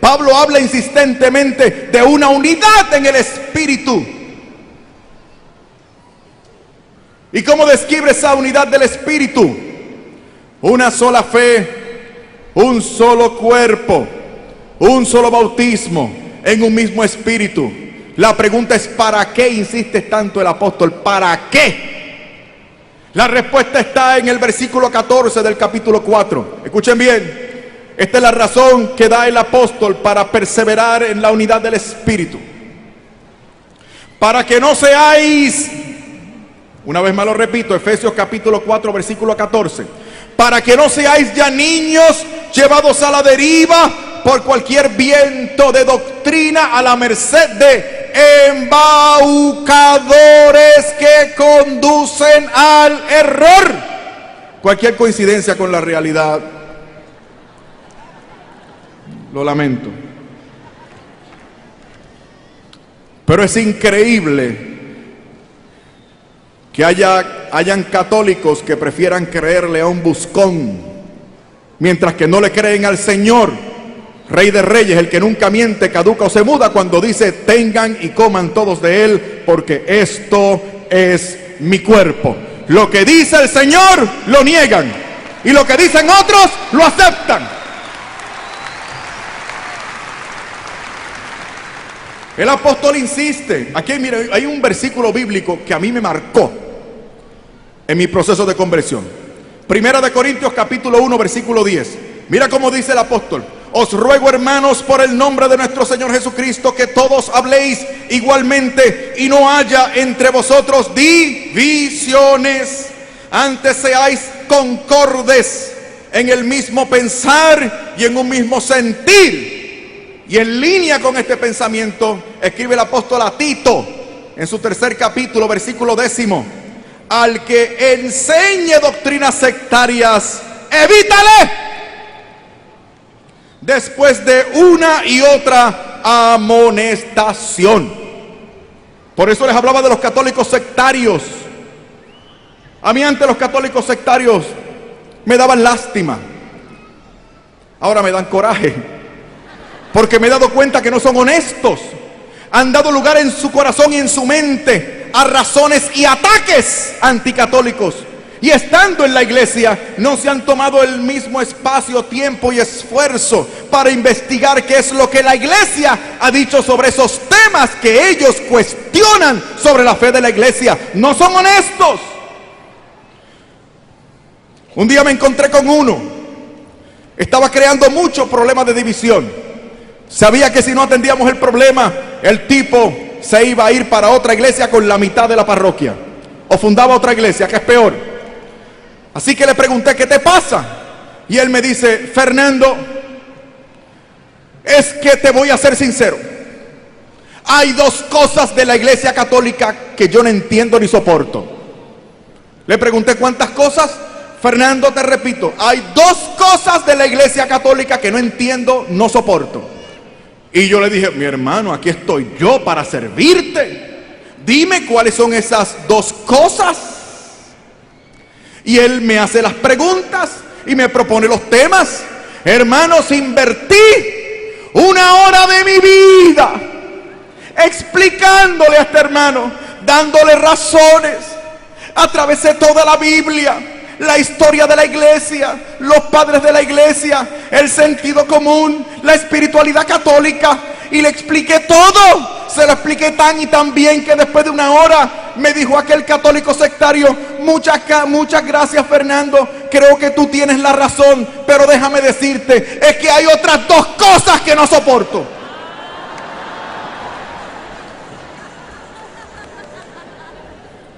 Pablo habla insistentemente de una unidad en el Espíritu. ¿Y cómo describe esa unidad del Espíritu? Una sola fe, un solo cuerpo, un solo bautismo, en un mismo Espíritu. La pregunta es: ¿para qué insiste tanto el apóstol? ¿Para qué? La respuesta está en el versículo 14 del capítulo 4. Escuchen bien. Esta es la razón que da el apóstol para perseverar en la unidad del Espíritu. Para que no seáis, una vez más lo repito, Efesios capítulo 4 versículo 14. Para que no seáis ya niños llevados a la deriva por cualquier viento de doctrina, a la merced de embaucadores que conducen al error. Cualquier coincidencia con la realidad, lo lamento. Pero es increíble que hayan católicos que prefieran creerle a un buscón, mientras que no le creen al Señor, Rey de Reyes, el que nunca miente, caduca o se muda, cuando dice: tengan y coman todos de él, porque esto es mi cuerpo. Lo que dice el Señor lo niegan, y lo que dicen otros lo aceptan. El apóstol insiste. Aquí mire, hay un versículo bíblico que a mí me marcó en mi proceso de conversión. Primera de Corintios capítulo 1 versículo 10. Mira cómo dice el apóstol: os ruego, hermanos, por el nombre de nuestro Señor Jesucristo, que todos habléis igualmente y no haya entre vosotros divisiones. Antes seáis concordes en el mismo pensar y en un mismo sentir. Y en línea con este pensamiento escribe el apóstol a Tito en su 3er capítulo versículo 10: al que enseñe doctrinas sectarias, evítale, después de una y otra amonestación. Por eso les hablaba de los católicos sectarios. A mí antes los católicos sectarios me daban lástima, ahora me dan coraje, porque me he dado cuenta que no son honestos. Han dado lugar en su corazón y en su mente a razones y ataques anticatólicos. Y estando en la iglesia, no se han tomado el mismo espacio, tiempo y esfuerzo para investigar qué es lo que la iglesia ha dicho sobre esos temas que ellos cuestionan sobre la fe de la iglesia. No son honestos. Un día me encontré con uno. Estaba creando muchos problemas de división. Sabía que si no atendíamos el problema, el tipo se iba a ir para otra iglesia con la mitad de la parroquia, o fundaba otra iglesia, que es peor. Así que le pregunté: ¿qué te pasa? Y él me dice: Fernando, es que te voy a ser sincero, hay dos cosas de la iglesia católica que yo no entiendo ni soporto. Le pregunté: ¿cuántas cosas? Fernando, te repito, hay dos cosas de la iglesia católica que no entiendo, no soporto. Y yo le dije: mi hermano, aquí estoy yo para servirte. Dime cuáles son esas dos cosas. Y él me hace las preguntas y me propone los temas. Hermanos, invertí una hora de mi vida explicándole a este hermano, dándole razones. Atravesé toda la Biblia, la historia de la iglesia, los padres de la iglesia, el sentido común, la espiritualidad católica, y le expliqué todo. Se lo expliqué tan y tan bien que después de una hora me dijo aquel católico sectario: muchas gracias, Fernando, creo que tú tienes la razón, pero déjame decirte, es que hay otras dos cosas que no soporto.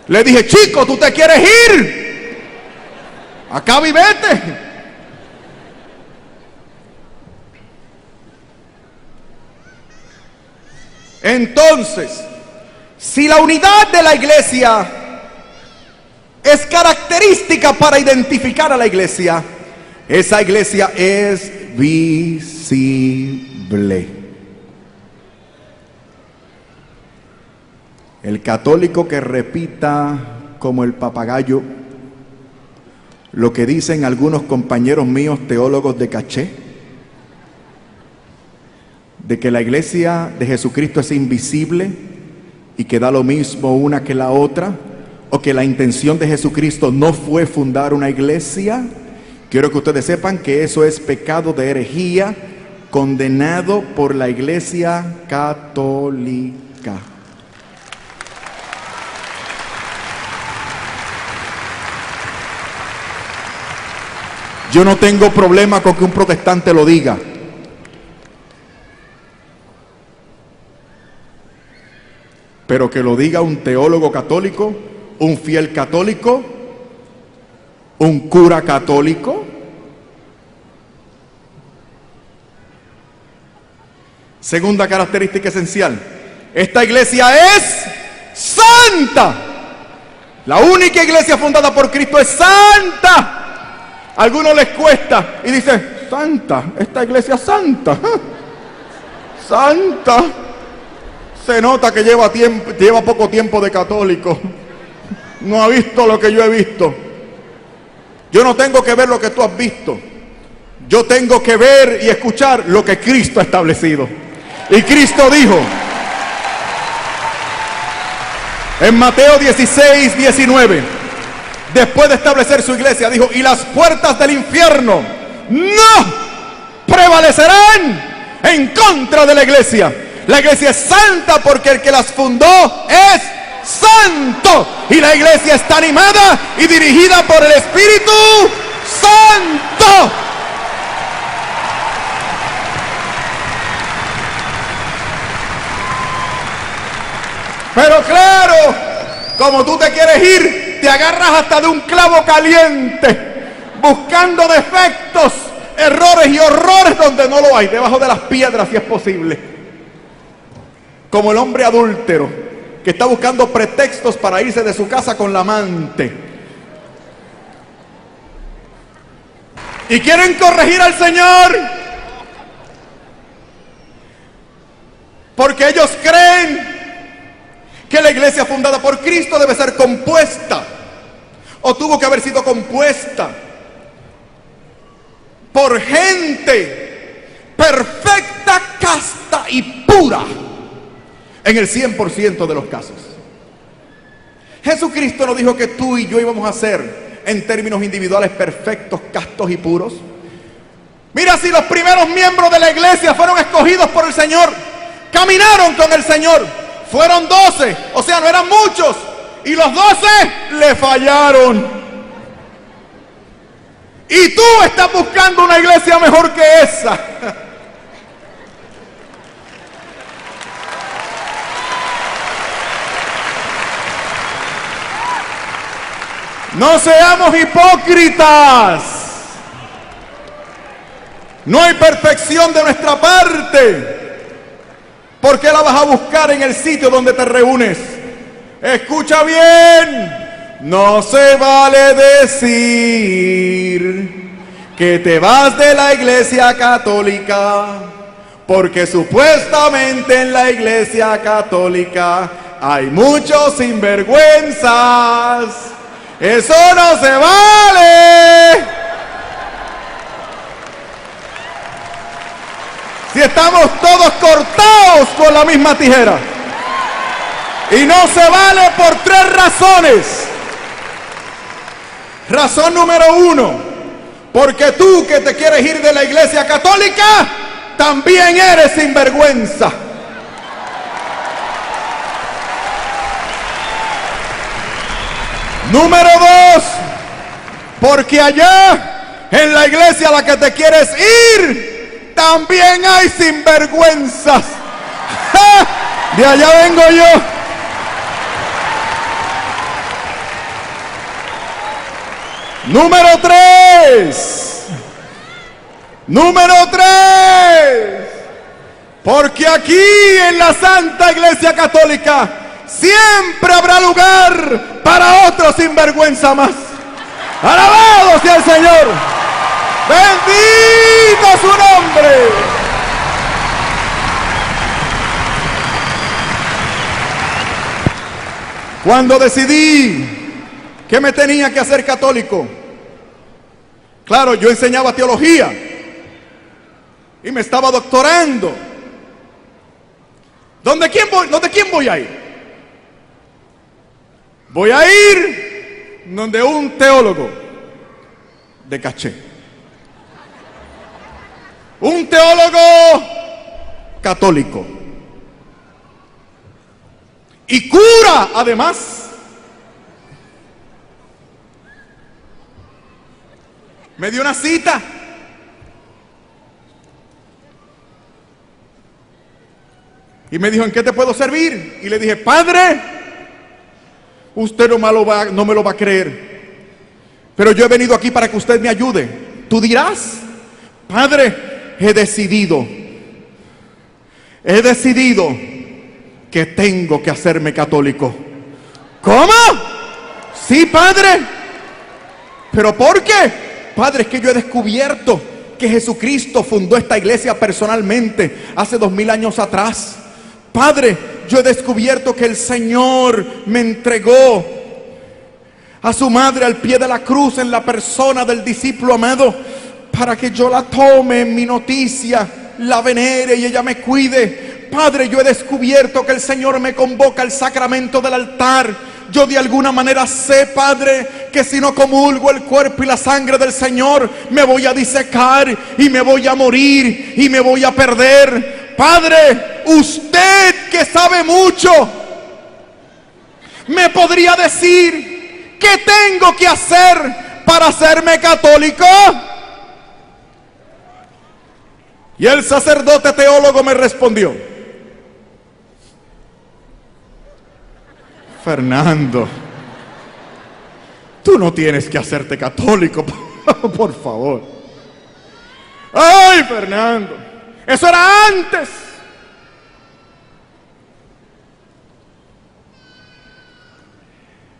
Le dije: chico, ¿tú te quieres ir? Acaba y vete. Entonces, si la unidad de la iglesia es característica para identificar a la iglesia, esa iglesia es visible. El católico que repita como el papagayo lo que dicen algunos compañeros míos teólogos de caché, de que la iglesia de Jesucristo es invisible y que da lo mismo una que la otra, o que la intención de Jesucristo no fue fundar una iglesia, quiero que ustedes sepan que eso es pecado de herejía, condenado por la Iglesia Católica. Yo no tengo problema con que un protestante lo diga. Pero que lo diga un teólogo católico, un fiel católico, un cura católico. Segunda característica esencial: esta iglesia es santa. La única iglesia fundada por Cristo es santa. A algunos les cuesta y dice: santa, esta iglesia es santa. Santa. Se nota que lleva poco tiempo de católico. No ha visto lo que yo he visto. Yo no tengo que ver lo que tú has visto. Yo tengo que ver y escuchar lo que Cristo ha establecido. Y Cristo dijo en Mateo 16, 19, después de establecer su iglesia, dijo: y las puertas del infierno no prevalecerán en contra de la iglesia. La iglesia es santa porque el que las fundó es santo. Y la iglesia está animada y dirigida por el Espíritu Santo. Pero claro, como tú te quieres ir, te agarras hasta de un clavo caliente, buscando defectos, errores y horrores donde no lo hay, debajo de las piedras si es posible. Como el hombre adúltero que está buscando pretextos para irse de su casa con la amante. Y quieren corregir al Señor porque ellos creen que la iglesia fundada por Cristo debe ser compuesta, o tuvo que haber sido compuesta por gente perfecta, casta y pura en el 100% de los casos. Jesucristo nos dijo que tú y yo íbamos a ser, en términos individuales, perfectos, castos y puros. Mira, si los primeros miembros de la iglesia fueron escogidos por el Señor, caminaron con el Señor, fueron 12, o sea, no eran muchos, y los 12 le fallaron. Y tú estás buscando una iglesia mejor que esa. No seamos hipócritas. No hay perfección de nuestra parte. ¿Por qué la vas a buscar en el sitio donde te reúnes? Escucha bien. No se vale decir que te vas de la iglesia católica, porque supuestamente en la iglesia católica hay muchos sinvergüenzas. Eso no se vale. Si estamos todos cortados con la misma tijera. Y no se vale por 3 razones. Razón número 1, porque tú que te quieres ir de la iglesia católica, también eres sinvergüenza. Número 2, porque allá en la iglesia a la que te quieres ir, también hay sinvergüenzas. ¡Ja! De allá vengo yo. Número 3, porque aquí en la Santa Iglesia Católica siempre habrá lugar para otro sinvergüenza más. Alabado sea el Señor. Bendito su nombre. Cuando decidí que me tenía que hacer católico, claro, yo enseñaba teología y me estaba doctorando ¿Dónde quién voy a ir? Voy a ir donde un teólogo de caché. Un teólogo católico. Y cura además. Me dio una cita. Y me dijo, ¿en qué te puedo servir? Y le dije, padre, usted no me lo va a creer, pero yo he venido aquí para que usted me ayude. Tú dirás, padre, he decidido que tengo que hacerme católico. ¿Cómo? Sí, padre. ¿Pero por qué? Padre, es que yo he descubierto que Jesucristo fundó esta iglesia personalmente hace 2000 años atrás. Padre, yo he descubierto que el Señor me entregó a su madre al pie de la cruz en la persona del discípulo amado, para que yo la tome en mi noticia, la venere y ella me cuide. Padre, yo he descubierto que el Señor me convoca al sacramento del altar. Yo de alguna manera sé, Padre, que si no comulgo el cuerpo y la sangre del Señor, me voy a disecar y me voy a morir y me voy a perder. Padre, usted que sabe mucho, ¿me podría decir qué tengo que hacer para hacerme católico? Y el sacerdote teólogo me respondió, Fernando, tú no tienes que hacerte católico, por favor. Ay, Fernando, eso era antes.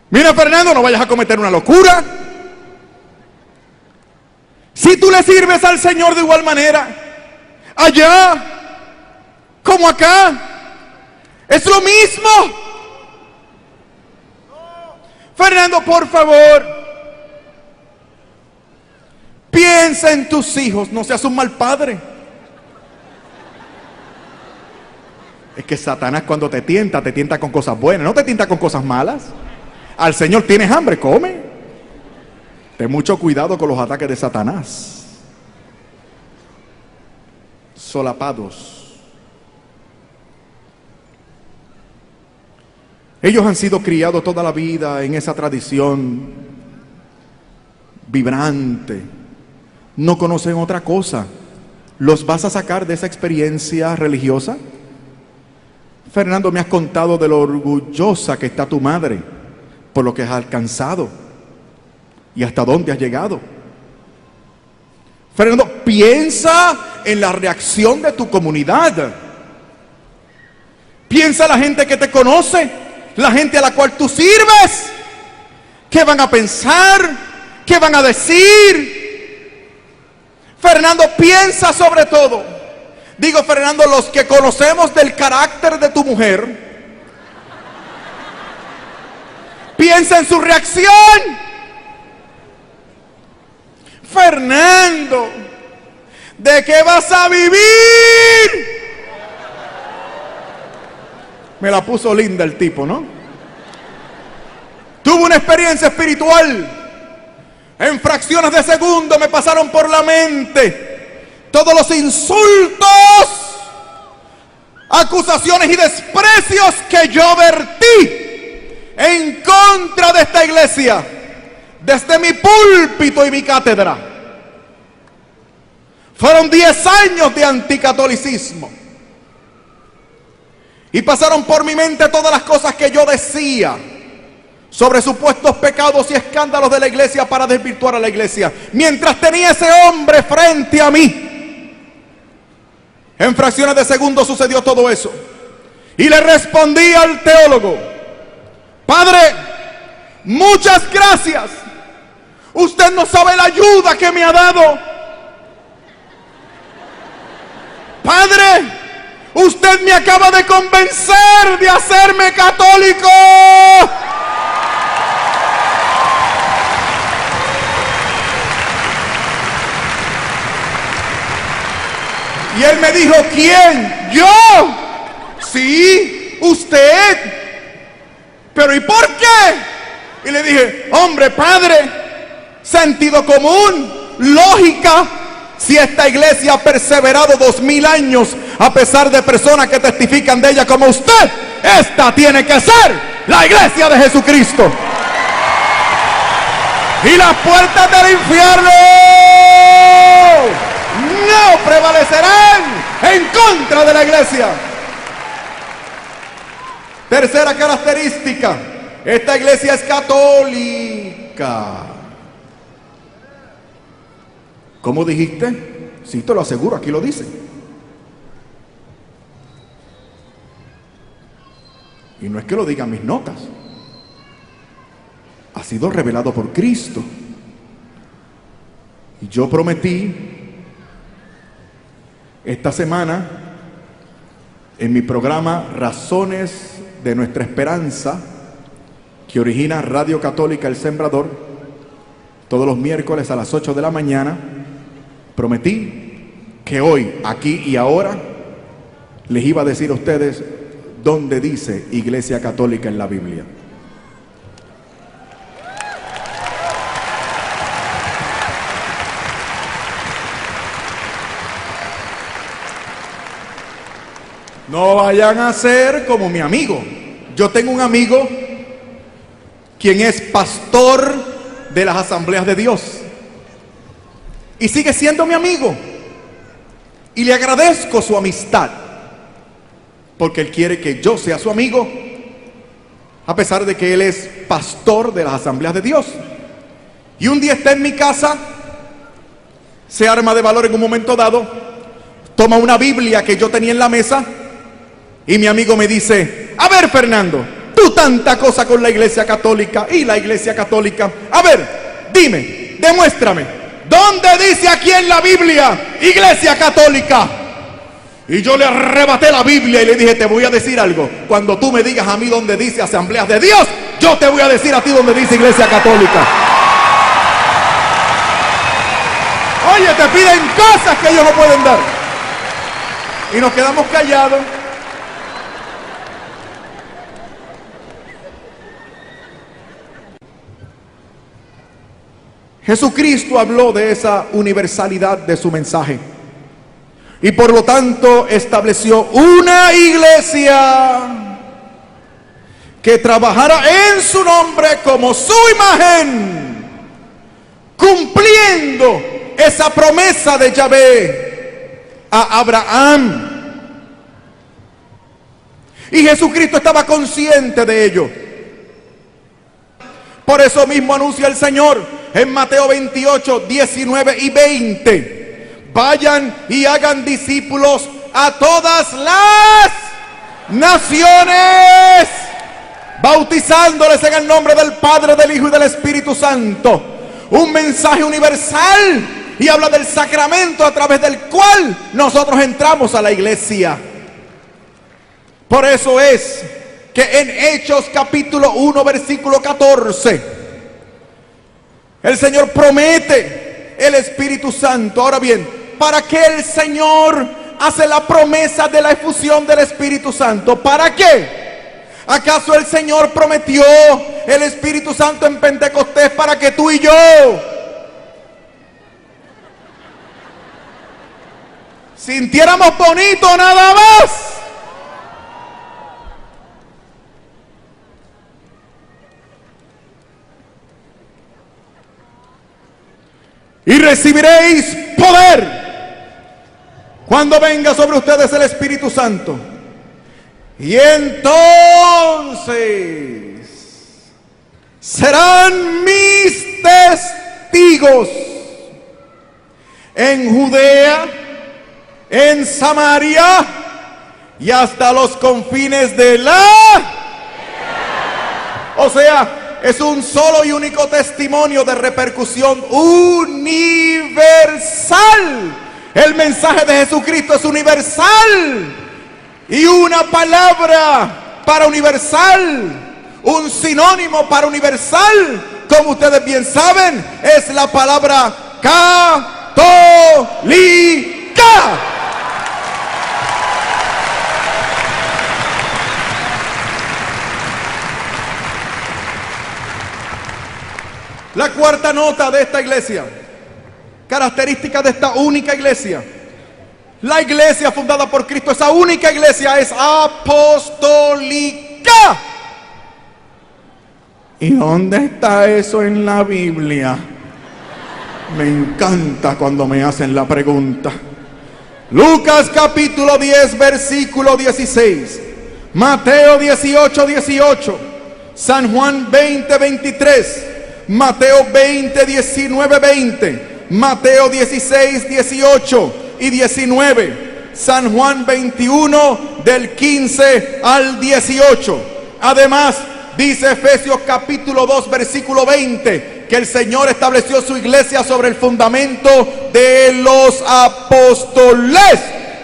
Mira, Fernando, no vayas a cometer una locura. Si tú le sirves al Señor de igual manera, allá como acá, es lo mismo. Fernando, por favor, piensa en tus hijos, no seas un mal padre. Es que Satanás cuando te tienta con cosas buenas, no te tienta con cosas malas. Al Señor, ¿tienes hambre? Come. Ten mucho cuidado con los ataques de Satanás. Solapados. Ellos han sido criados toda la vida en esa tradición vibrante. No conocen otra cosa. ¿Los vas a sacar de esa experiencia religiosa? Fernando, me has contado de lo orgullosa que está tu madre por lo que has alcanzado y hasta dónde has llegado. Fernando, piensa en la reacción de tu comunidad. Piensa en la gente que te conoce, la gente a la cual tú sirves. ¿Qué van a pensar? ¿Qué van a decir? Fernando, piensa sobre todo. Digo, Fernando, los que conocemos del carácter de tu mujer, piensa en su reacción. Fernando, ¿de qué vas a vivir? Me la puso linda el tipo, ¿no? Tuve una experiencia espiritual. En fracciones de segundo me pasaron por la mente todos los insultos, acusaciones y desprecios que yo vertí en contra de esta iglesia desde mi púlpito y mi cátedra. Fueron 10 años de anticatolicismo y pasaron por mi mente todas las cosas que yo decía sobre supuestos pecados y escándalos de la iglesia para desvirtuar a la iglesia. Mientras tenía ese hombre frente a mí, en fracciones de segundo sucedió todo eso. Y le respondí al teólogo: Padre, muchas gracias. Usted no sabe la ayuda que me ha dado. Padre, usted me acaba de convencer de hacerme católico. Y él me dijo: ¿quién? Yo. Sí, usted. Pero ¿y por qué? Y le dije, hombre, padre, sentido común, lógica. Si esta iglesia ha perseverado 2000 años a pesar de personas que testifican de ella como usted, esta tiene que ser la iglesia de Jesucristo. Y las puertas del infierno no prevalecerán en contra de la iglesia. Tercera característica, esta iglesia es católica. ¿Cómo dijiste? Sí, te lo aseguro, aquí lo dice. Y no es que lo digan mis notas. Ha sido revelado por Cristo. Y yo prometí esta semana en mi programa Razones de Nuestra Esperanza, que origina Radio Católica El Sembrador, todos los miércoles a las 8 de la mañana, prometí que hoy, aquí y ahora, les iba a decir a ustedes dónde dice Iglesia Católica en la Biblia. No vayan a ser como mi amigo. Yo tengo un amigo quien es pastor de las Asambleas de Dios y sigue siendo mi amigo, y le agradezco su amistad porque él quiere que yo sea su amigo a pesar de que él es pastor de las Asambleas de Dios. Y un día está en mi casa, se arma de valor en un momento dado, toma una Biblia que yo tenía en la mesa y mi amigo me dice, a ver, Fernando, tú tanta cosa con la Iglesia Católica y la Iglesia Católica, a ver, dime, demuéstrame, ¿dónde dice aquí en la Biblia Iglesia Católica? Y yo le arrebaté la Biblia y le dije, te voy a decir algo, cuando tú me digas a mí dónde dice Asambleas de Dios, yo te voy a decir a ti dónde dice Iglesia Católica. Oye, te piden cosas que ellos no pueden dar. Y nos quedamos callados. Jesucristo habló de esa universalidad de su mensaje y por lo tanto estableció una iglesia que trabajara en su nombre como su imagen, cumpliendo esa promesa de Yahvé a Abraham. Y Jesucristo estaba consciente de ello. Por eso mismo anuncia el Señor en Mateo 28, 19 y 20. Vayan y hagan discípulos a todas las naciones, bautizándoles en el nombre del Padre, del Hijo y del Espíritu Santo. Un mensaje universal, y habla del sacramento a través del cual nosotros entramos a la iglesia. Por eso es que en Hechos capítulo 1 versículo 14 el Señor promete el Espíritu Santo. Ahora bien, ¿para qué el Señor hace la promesa de la efusión del Espíritu Santo? ¿Para qué? ¿Acaso el Señor prometió el Espíritu Santo en Pentecostés para que tú y yo sintiéramos bonito nada más? Y recibiréis poder cuando venga sobre ustedes el Espíritu Santo. Y entonces serán mis testigos en Judea, en Samaria y hasta los confines de la... O sea, es un solo y único testimonio de repercusión universal. El mensaje de Jesucristo es universal. Y una palabra para universal, un sinónimo para universal, como ustedes bien saben, es la palabra católica. La cuarta nota de esta iglesia, característica de esta única iglesia. La iglesia fundada por Cristo, esa única iglesia es apostólica. ¿Y dónde está eso en la Biblia? Me encanta cuando me hacen la pregunta. Lucas capítulo 10, versículo 16. Mateo 18, 18. San Juan 20, 23. Mateo 20, 19, 20. Mateo 16, 18 y 19. San Juan 21, del 15 al 18. Además, dice Efesios capítulo 2, versículo 20, que el Señor estableció su iglesia sobre el fundamento de los apóstoles.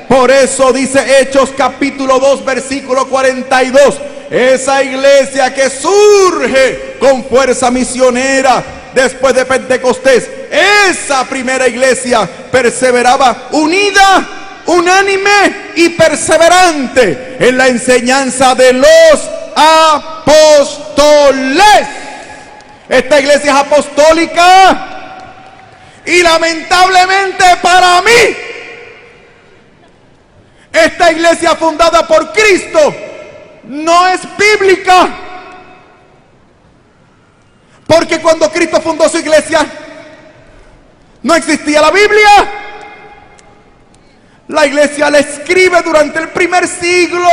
Por eso dice Hechos capítulo 2, versículo 42. Esa iglesia que surge con fuerza misionera después de Pentecostés, esa primera iglesia perseveraba unida, unánime y perseverante en la enseñanza de los apóstoles. Esta iglesia es apostólica y lamentablemente para mí, esta iglesia fundada por Cristo no es bíblica. Porque cuando Cristo fundó su iglesia, no existía la Biblia. La iglesia la escribe durante el primer siglo,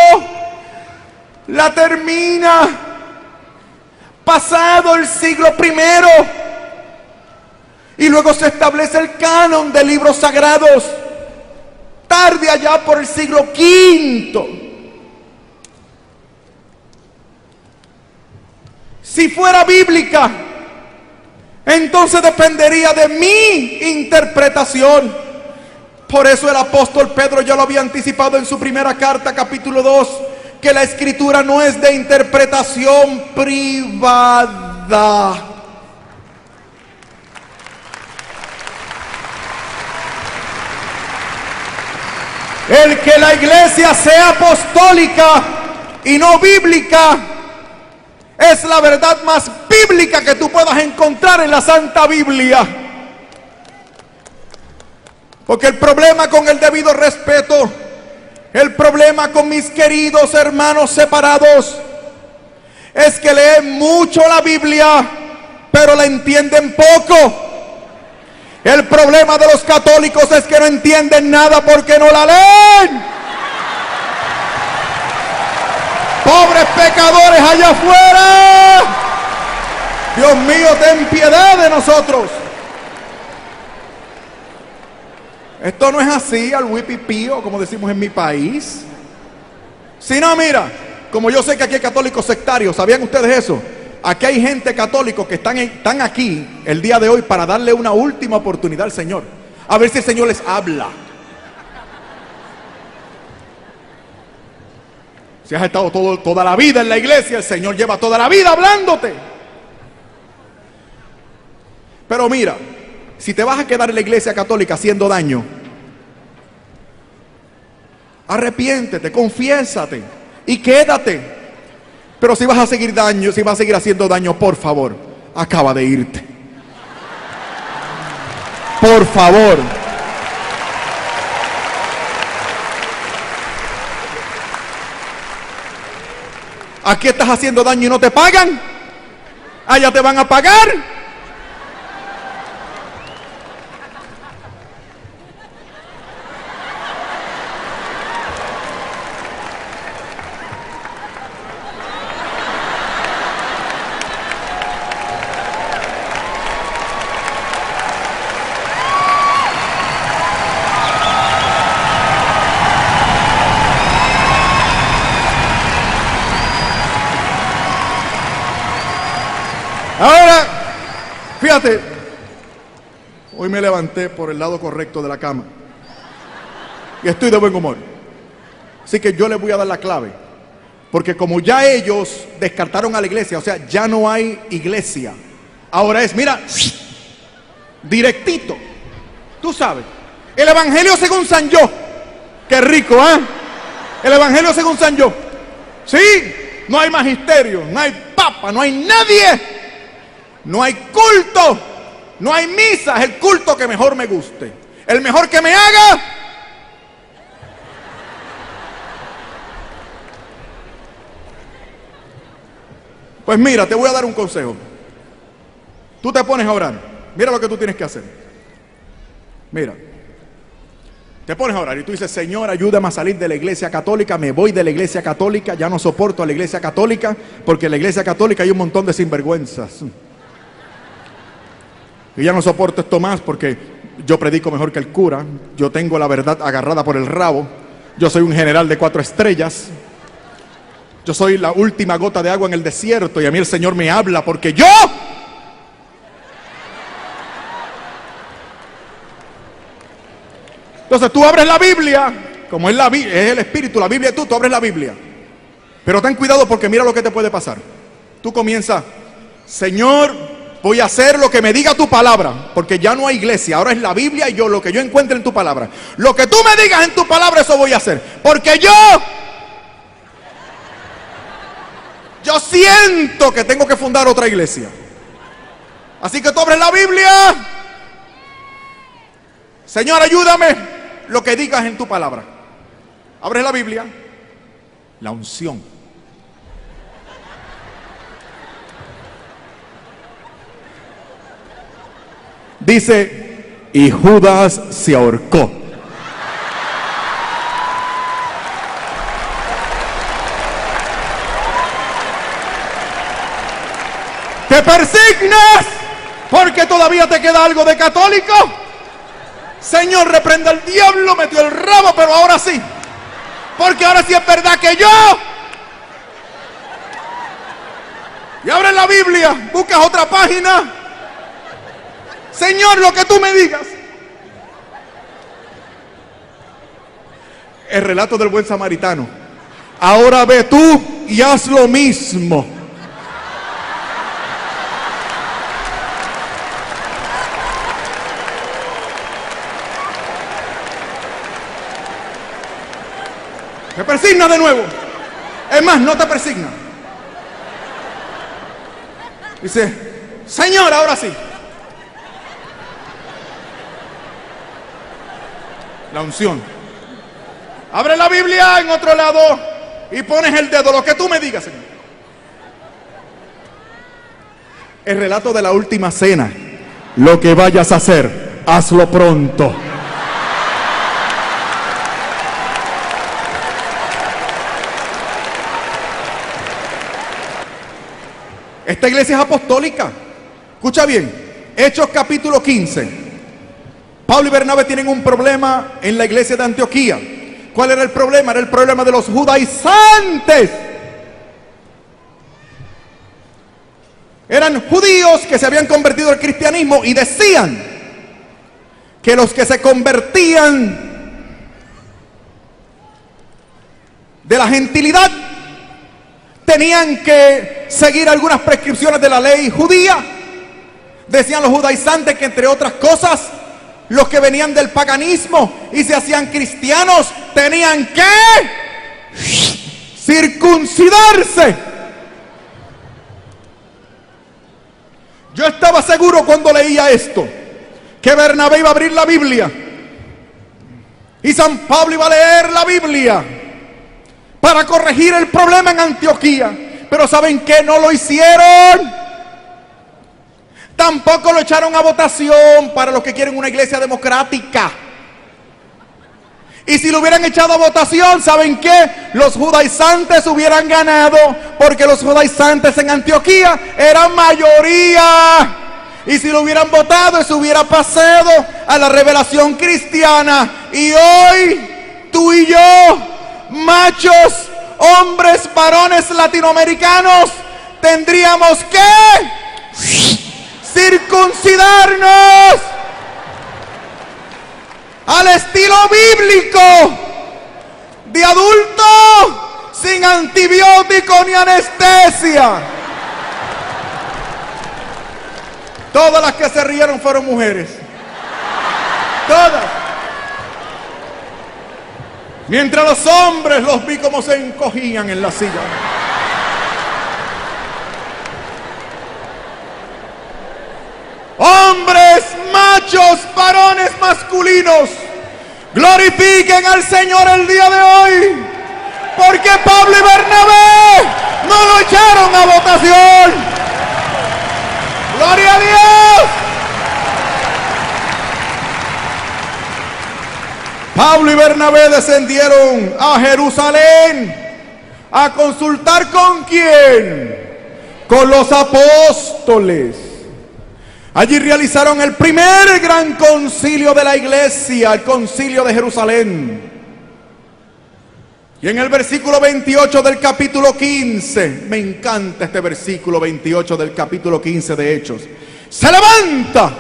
la termina pasado el siglo primero, y luego se establece el canon de libros sagrados tarde allá por el siglo V. Si fuera bíblica, entonces dependería de mi interpretación. Por eso el apóstol Pedro ya lo había anticipado en su primera carta, capítulo 2, que la escritura no es de interpretación privada. El que la iglesia sea apostólica y no bíblica es la verdad más bíblica que tú puedas encontrar en la Santa Biblia. Porque el problema con el debido respeto, el problema con mis queridos hermanos separados, es que leen mucho la Biblia, pero la entienden poco. El problema de los católicos es que no entienden nada porque no la leen. Pobres pecadores allá afuera. Dios mío, ten piedad de nosotros. Esto no es así al huipipío, como decimos en mi país. Si no, mira, como yo sé que aquí hay católicos sectarios, ¿sabían ustedes eso? Aquí hay gente católica que están aquí el día de hoy para darle una última oportunidad al Señor. A ver si el Señor les habla. Si has estado toda la vida en la iglesia, el Señor lleva toda la vida hablándote. Pero mira, si te vas a quedar en la iglesia católica haciendo daño, arrepiéntete, confiésate y quédate. Pero si vas a seguir haciendo daño, por favor, acaba de irte. Por favor. Aquí estás haciendo daño y no te pagan. Allá te van a pagar. Ahora, fíjate, hoy me levanté por el lado correcto de la cama y estoy de buen humor. Así que yo les voy a dar la clave, porque como ya ellos descartaron a la iglesia, o sea, ya no hay iglesia. Ahora es, mira, directito. Tú sabes, el evangelio según San Yo. Qué rico, ¿eh? El evangelio según San Yo. Sí, no hay magisterio, no hay papa, no hay nadie. No hay culto, no hay misa, es el culto que mejor me guste. El mejor que me haga. Pues mira, te voy a dar un consejo. Tú te pones a orar. Mira lo que tú tienes que hacer. Mira. Te pones a orar y tú dices: Señor, ayúdame a salir de la iglesia católica. Me voy de la iglesia católica. Ya no soporto a la iglesia católica, porque en la iglesia católica hay un montón de sinvergüenzas. Y ya no soporto esto más, porque yo predico mejor que el cura. Yo tengo la verdad agarrada por el rabo. Yo soy un general de 4 estrellas. Yo soy la última gota de agua en el desierto, y a mí el Señor me habla porque yo... Entonces tú abres la Biblia, como es el Espíritu, la Biblia, tú abres la Biblia. Pero ten cuidado, porque mira lo que te puede pasar. Tú comienzas: Señor, voy a hacer lo que me diga tu palabra, porque ya no hay iglesia, ahora es la Biblia y lo que yo encuentre en tu palabra. Lo que tú me digas en tu palabra, eso voy a hacer, porque yo siento que tengo que fundar otra iglesia. Así que tú abres la Biblia: Señor, ayúdame, lo que digas en tu palabra. Abres la Biblia, la unción. Dice: y Judas se ahorcó. ¿Te persignas porque todavía te queda algo de católico? Señor, reprenda al diablo, metió el rabo, pero ahora sí. Porque ahora sí es verdad que yo... Y abres la Biblia, buscas otra página. Señor, lo que tú me digas. El relato del buen samaritano. Ahora ve tú y haz lo mismo. Te persigna de nuevo. Es más, no te persigna. Dice: Señor, ahora sí. La unción. Abre la Biblia en otro lado y pones el dedo, lo que tú me digas, Señor. El relato de la última cena. Lo que vayas a hacer, hazlo pronto. Esta iglesia es apostólica. Escucha bien. Hechos capítulo 15. Pablo y Bernabé tienen un problema en la iglesia de Antioquía. ¿Cuál era el problema? Era el problema de los judaizantes. Eran judíos que se habían convertido al cristianismo y decían que los que se convertían de la gentilidad tenían que seguir algunas prescripciones de la ley judía. Decían los judaizantes que, entre otras cosas, los que venían del paganismo y se hacían cristianos tenían que circuncidarse. Yo estaba seguro cuando leía esto que Bernabé iba a abrir la Biblia y San Pablo iba a leer la Biblia para corregir el problema en Antioquía. Pero ¿saben qué? No lo hicieron. Tampoco lo echaron a votación para los que quieren una iglesia democrática. Y si lo hubieran echado a votación, ¿saben qué? Los judaizantes hubieran ganado, porque los judaizantes en Antioquía eran mayoría. Y si lo hubieran votado, eso hubiera pasado a la revelación cristiana. Y hoy, tú y yo, machos, hombres, varones latinoamericanos, tendríamos que circuncidarnos al estilo bíblico, de adulto, sin antibiótico ni anestesia. Todas las que se rieron fueron mujeres. Todas. Mientras los hombres los vi como se encogían en la silla. machos, varones masculinos, glorifiquen al Señor el día de hoy, porque Pablo y Bernabé no lo echaron a votación. ¡Gloria a Dios! Pablo y Bernabé descendieron a Jerusalén a consultar ¿con quién? Con los apóstoles. Allí realizaron el primer gran concilio de la iglesia, el concilio de Jerusalén. Y en el versículo 28 del capítulo 15, me encanta este versículo 28 del capítulo 15 de Hechos, se levanta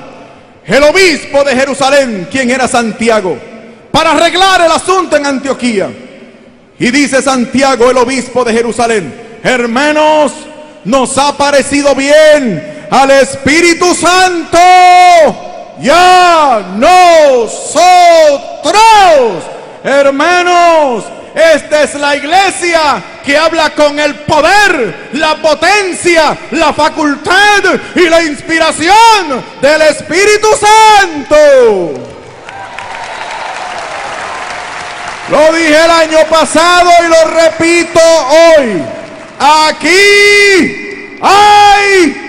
el obispo de Jerusalén, quien era Santiago, para arreglar el asunto en Antioquía. Y dice Santiago, el obispo de Jerusalén: hermanos, nos ha parecido bien al Espíritu Santo y a nosotros, hermanos. Esta es la iglesia que habla con el poder, la potencia, la facultad y la inspiración del Espíritu Santo. Lo dije el año pasado y lo repito hoy. Aquí hay